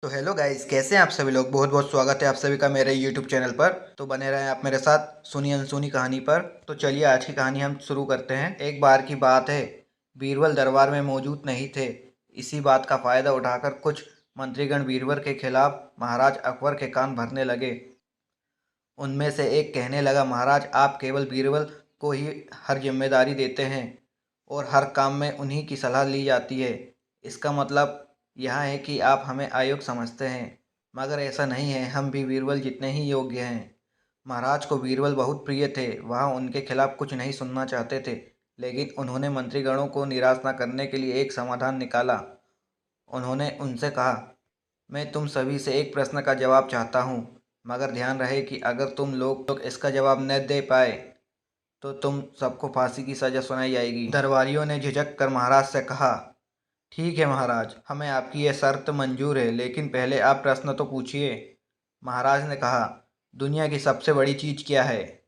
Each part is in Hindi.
तो हेलो गाइस, कैसे हैं आप सभी लोग। बहुत बहुत स्वागत है आप सभी का मेरे यूट्यूब चैनल पर। तो बने रहें आप मेरे साथ सुनी अनसुनी कहानी पर। तो चलिए आज की कहानी हम शुरू करते हैं। एक बार की बात है, बीरबल दरबार में मौजूद नहीं थे। इसी बात का फ़ायदा उठाकर कुछ मंत्रीगण बीरबल के खिलाफ महाराज अकबर के कान भरने लगे। उनमें से एक कहने लगा, महाराज आप केवल बीरबल को ही हर जिम्मेदारी देते हैं और हर काम में उन्हीं की सलाह ली जाती है। इसका मतलब यह है कि आप हमें अयोग्य समझते हैं। मगर ऐसा नहीं है, हम भी बीरबल जितने ही योग्य हैं। महाराज को बीरबल बहुत प्रिय थे। वह उनके खिलाफ कुछ नहीं सुनना चाहते थे, लेकिन उन्होंने मंत्रीगणों को निराश न करने के लिए एक समाधान निकाला। उन्होंने उनसे कहा, मैं तुम सभी से एक प्रश्न का जवाब चाहता हूँ, मगर ध्यान रहे कि अगर तुम लोग इसका जवाब न दे पाए तो तुम सबको फांसी की सजा सुनाई जाएगी। दरबारियों ने झिझक कर महाराज से कहा, ठीक है महाराज, हमें आपकी यह शर्त मंजूर है, लेकिन पहले आप प्रश्न तो पूछिए। महाराज ने कहा, दुनिया की सबसे बड़ी चीज़ क्या है।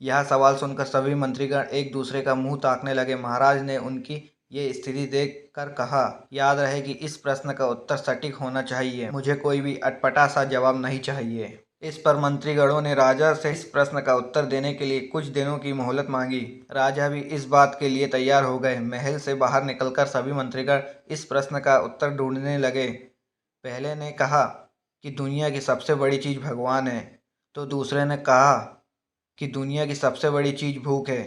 यह सवाल सुनकर सभी मंत्रीगण एक दूसरे का मुंह ताकने लगे। महाराज ने उनकी ये स्थिति देख कर कहा, याद रहे कि इस प्रश्न का उत्तर सटीक होना चाहिए। मुझे कोई भी अटपटा सा जवाब नहीं चाहिए। इस पर मंत्रीगणों ने राजा से इस प्रश्न का उत्तर देने के लिए कुछ दिनों की मोहलत मांगी। राजा भी इस बात के लिए तैयार हो गए। महल से बाहर निकलकर सभी मंत्रीगण इस प्रश्न का उत्तर ढूंढने लगे। पहले ने कहा कि दुनिया की सबसे बड़ी चीज़ भगवान है, तो दूसरे ने कहा कि दुनिया की सबसे बड़ी चीज़ भूख है।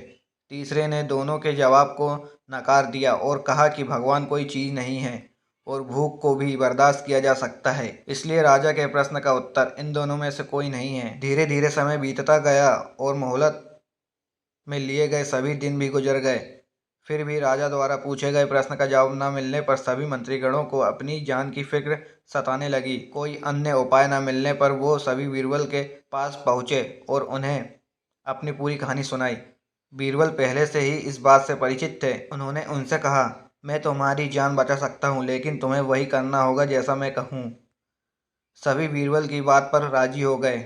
तीसरे ने दोनों के जवाब को नकार दिया और कहा कि भगवान कोई चीज़ नहीं है और भूख को भी बर्दाश्त किया जा सकता है। इसलिए राजा के प्रश्न का उत्तर इन दोनों में से कोई नहीं है। धीरे धीरे समय बीतता गया और मोहलत में लिए गए सभी दिन भी गुजर गए। फिर भी राजा द्वारा पूछे गए प्रश्न का जवाब न मिलने पर सभी मंत्रीगणों को अपनी जान की फिक्र सताने लगी। कोई अन्य उपाय न मिलने पर वो सभी बीरबल के पास पहुँचे और उन्हें अपनी पूरी कहानी सुनाई। बीरबल पहले से ही इस बात से परिचित थे। उन्होंने उनसे कहा, मैं तुम्हारी जान बचा सकता हूँ, लेकिन तुम्हें वही करना होगा जैसा मैं कहूँ। सभी बीरबल की बात पर राजी हो गए।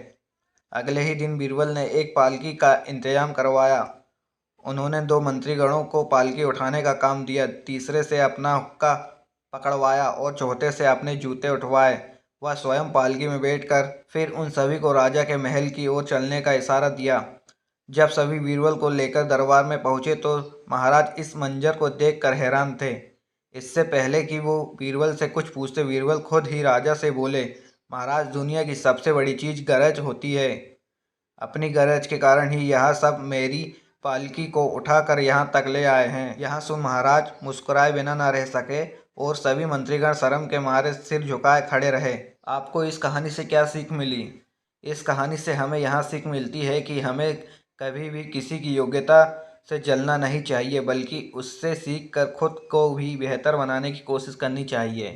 अगले ही दिन बीरबल ने एक पालकी का इंतजाम करवाया। उन्होंने दो मंत्रीगणों को पालकी उठाने का काम दिया, तीसरे से अपना हुक्का पकड़वाया और चौथे से अपने जूते उठवाए। वह स्वयं पालकी में बैठकर फिर उन सभी को राजा के महल की ओर चलने का इशारा दिया। जब सभी बीरबल को लेकर दरबार में पहुंचे तो महाराज इस मंजर को देखकर हैरान थे। इससे पहले कि वो बीरबल से कुछ पूछते, बीरबल खुद ही राजा से बोले, महाराज दुनिया की सबसे बड़ी चीज़ गरज होती है। अपनी गरज के कारण ही यह सब मेरी पालकी को उठाकर यहाँ तक ले आए हैं। यह सुन महाराज मुस्कुराए बिना न रह सके और सभी मंत्रीगण शर्म के मारे सिर झुकाए खड़े रहे। आपको इस कहानी से क्या सीख मिली। इस कहानी से हमें यह सीख मिलती है कि हमें कभी भी किसी की योग्यता से जलना नहीं चाहिए, बल्कि उससे सीख कर खुद को भी बेहतर बनाने की कोशिश करनी चाहिए।